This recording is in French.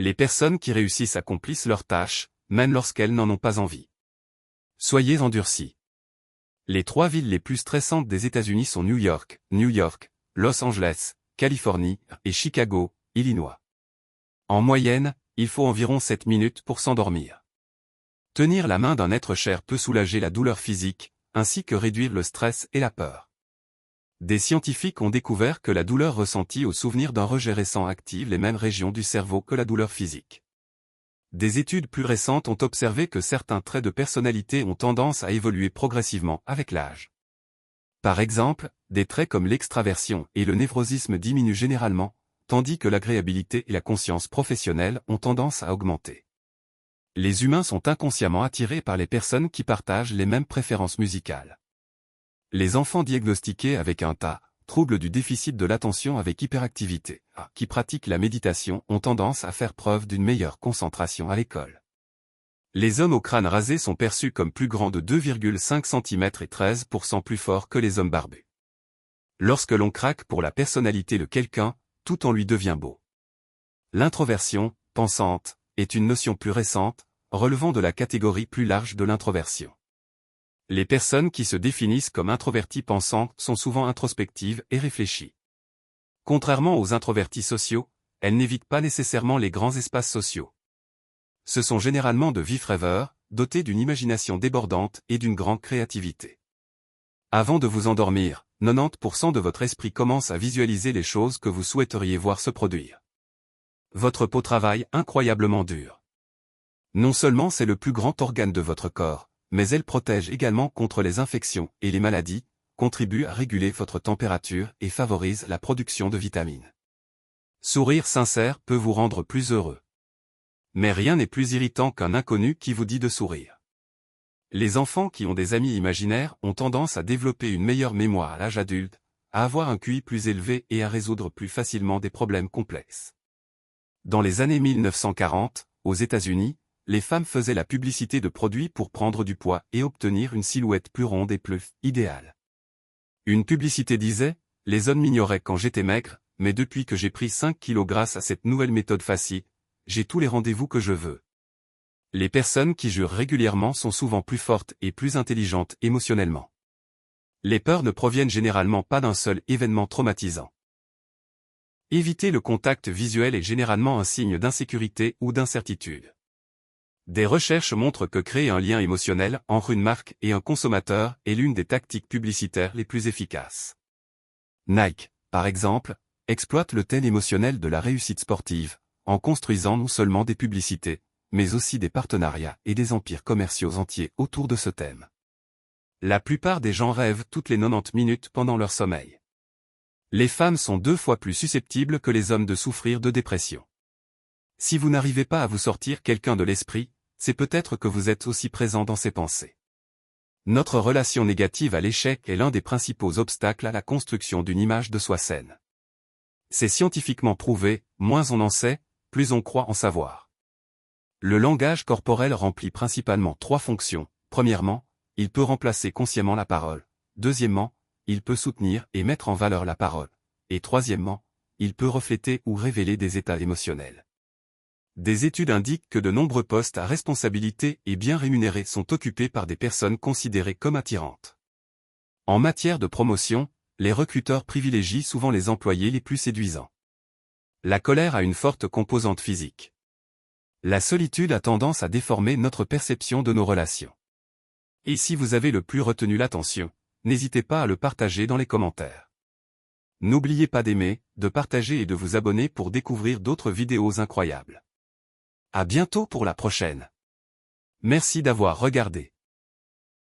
Les personnes qui réussissent accomplissent leurs tâches, même lorsqu'elles n'en ont pas envie. Soyez endurcis. Les 3 villes les plus stressantes des États-Unis sont New York, Los Angeles, Californie, et Chicago, Illinois. En moyenne, il faut environ 7 minutes pour s'endormir. Tenir la main d'un être cher peut soulager la douleur physique, ainsi que réduire le stress et la peur. Des scientifiques ont découvert que la douleur ressentie au souvenir d'un rejet récent active les mêmes régions du cerveau que la douleur physique. Des études plus récentes ont observé que certains traits de personnalité ont tendance à évoluer progressivement avec l'âge. Par exemple, des traits comme l'extraversion et le névrosisme diminuent généralement, tandis que l'agréabilité et la conscience professionnelle ont tendance à augmenter. Les humains sont inconsciemment attirés par les personnes qui partagent les mêmes préférences musicales. Les enfants diagnostiqués avec un TAA, trouble du déficit de l'attention avec hyperactivité, qui pratiquent la méditation ont tendance à faire preuve d'une meilleure concentration à l'école. Les hommes au crâne rasé sont perçus comme plus grands de 2,5 cm et 13% plus forts que les hommes barbus. Lorsque l'on craque pour la personnalité de quelqu'un, tout en lui devient beau. L'introversion, pensante, est une notion plus récente, relevant de la catégorie plus large de l'introversion. Les personnes qui se définissent comme introverties pensantes sont souvent introspectives et réfléchies. Contrairement aux introvertis sociaux, elles n'évitent pas nécessairement les grands espaces sociaux. Ce sont généralement de vifs rêveurs, dotés d'une imagination débordante et d'une grande créativité. Avant de vous endormir, 90% de votre esprit commence à visualiser les choses que vous souhaiteriez voir se produire. Votre peau travaille incroyablement dur. Non seulement c'est le plus grand organe de votre corps, mais elle protège également contre les infections et les maladies, contribue à réguler votre température et favorise la production de vitamines. Sourire sincère peut vous rendre plus heureux. Mais rien n'est plus irritant qu'un inconnu qui vous dit de sourire. Les enfants qui ont des amis imaginaires ont tendance à développer une meilleure mémoire à l'âge adulte, à avoir un QI plus élevé et à résoudre plus facilement des problèmes complexes. Dans les années 1940, aux États-Unis, les femmes faisaient la publicité de produits pour prendre du poids et obtenir une silhouette plus ronde et plus idéale. Une publicité disait « Les hommes m'ignoraient quand j'étais maigre, mais depuis que j'ai pris 5 kilos grâce à cette nouvelle méthode facile, j'ai tous les rendez-vous que je veux. » Les personnes qui jurent régulièrement sont souvent plus fortes et plus intelligentes émotionnellement. Les peurs ne proviennent généralement pas d'un seul événement traumatisant. Éviter le contact visuel est généralement un signe d'insécurité ou d'incertitude. Des recherches montrent que créer un lien émotionnel entre une marque et un consommateur est l'une des tactiques publicitaires les plus efficaces. Nike, par exemple, exploite le thème émotionnel de la réussite sportive, en construisant non seulement des publicités, mais aussi des partenariats et des empires commerciaux entiers autour de ce thème. La plupart des gens rêvent toutes les 90 minutes pendant leur sommeil. Les femmes sont 2 fois plus susceptibles que les hommes de souffrir de dépression. Si vous n'arrivez pas à vous sortir quelqu'un de l'esprit, c'est peut-être que vous êtes aussi présent dans ses pensées. Notre relation négative à l'échec est l'un des principaux obstacles à la construction d'une image de soi saine. C'est scientifiquement prouvé, moins on en sait, plus on croit en savoir. Le langage corporel remplit principalement 3 fonctions. Premièrement, il peut remplacer consciemment la parole. Deuxièmement, il peut soutenir et mettre en valeur la parole. Et troisièmement, il peut refléter ou révéler des états émotionnels. Des études indiquent que de nombreux postes à responsabilité et bien rémunérés sont occupés par des personnes considérées comme attirantes. En matière de promotion, les recruteurs privilégient souvent les employés les plus séduisants. La colère a une forte composante physique. La solitude a tendance à déformer notre perception de nos relations. Et si vous avez le plus retenu l'attention, n'hésitez pas à le partager dans les commentaires. N'oubliez pas d'aimer, de partager et de vous abonner pour découvrir d'autres vidéos incroyables. À bientôt pour la prochaine. Merci d'avoir regardé.